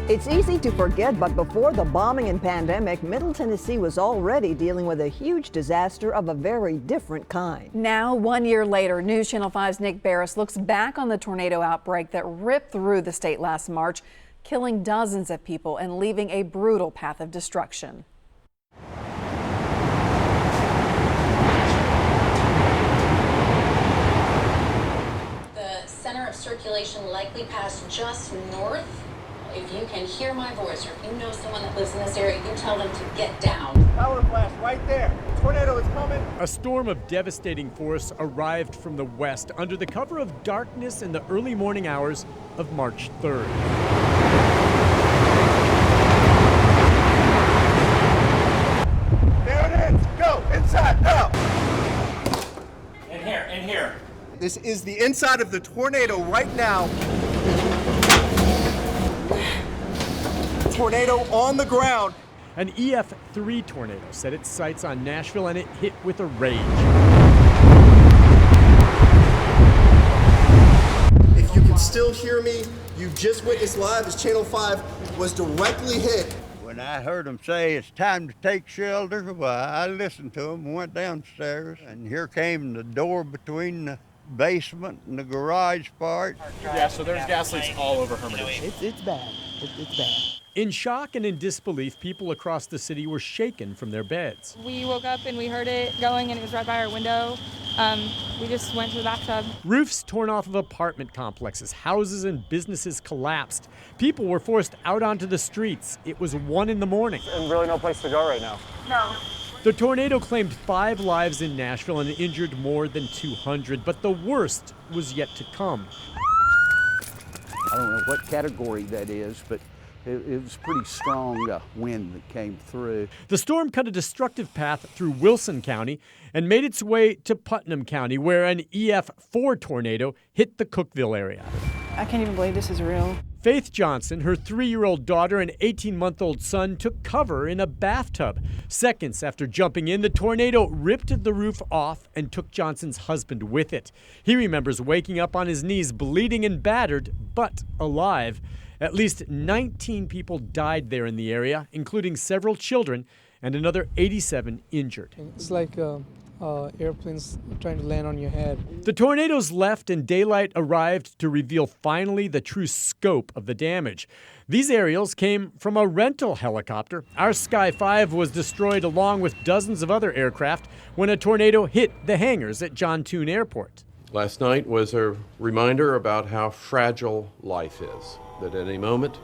It's easy to forget, but before the bombing and pandemic, Middle Tennessee was already dealing with a huge disaster of a very different kind. Now, 1 year later, News Channel 5's Nick Barris looks back on the tornado outbreak that ripped through the state last March, killing dozens of people and leaving a brutal path of destruction. The center of circulation likely passed just north. If you can hear my voice, or if you know someone that lives in this area, you can tell them to get down. Power flash right there. Tornado is coming. A storm of devastating force arrived from the west under the cover of darkness in the early morning hours of March 3rd. There it is. Go inside now. In here. This is the inside of the tornado right now. Tornado on the ground. An EF3 tornado set its sights on Nashville and it hit with a rage. If you can still hear me, you just witnessed live as Channel 5 was directly hit. When I heard them say it's time to take shelter, well, I listened to them, went downstairs, and here came the door between the basement and the garage part. Yeah, so there's gas leaks all over Hermitage. It's bad. It's bad. In shock and in disbelief, people across the city were shaken from their beds. We woke up and we heard it going, and it was right by our window. We just went to the bathtub. Roofs torn off of apartment complexes, houses and businesses collapsed. People were forced out onto the streets. It was 1 a.m. And really no place to go right now. No. The tornado claimed 5 lives in Nashville and injured more than 200, but the worst was yet to come. I don't know what category that is, but it was pretty strong wind that came through. The storm cut a destructive path through Wilson County and made its way to Putnam County, where an EF4 tornado hit the Cookeville area. I can't even believe this is real. Faith Johnson, her 3-year-old daughter, and 18-month-old son took cover in a bathtub. Seconds after jumping in, the tornado ripped the roof off and took Johnson's husband with it. He remembers waking up on his knees, bleeding and battered, but alive. At least 19 people died there in the area, including several children, and another 87 injured. It's like airplanes trying to land on your head. The tornadoes left and daylight arrived to reveal finally the true scope of the damage. These aerials came from a rental helicopter. Our Sky 5 was destroyed along with dozens of other aircraft when a tornado hit the hangars at John Tune Airport. Last night was a reminder about how fragile life is, that at any moment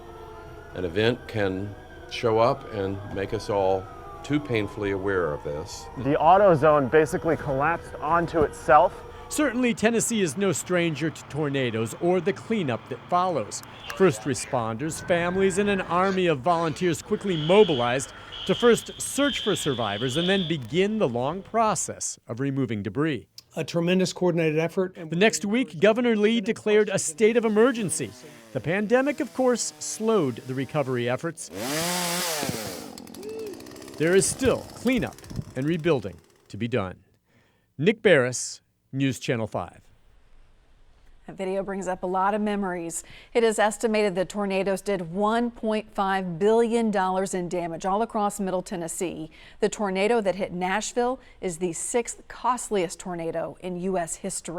an event can show up and make us all too painfully aware of this. The auto zone basically collapsed onto itself. Certainly, Tennessee is no stranger to tornadoes or the cleanup that follows. First responders, families, and an army of volunteers quickly mobilized to first search for survivors and then begin the long process of removing debris. A tremendous coordinated effort. The next week, Governor Lee declared a state of emergency. The pandemic, of course, slowed the recovery efforts. There is still cleanup and rebuilding to be done. Nick Barris, News Channel 5. That video brings up a lot of memories. It is estimated that tornadoes did $1.5 billion in damage all across Middle Tennessee. The tornado that hit Nashville is the 6th costliest tornado in U.S. history.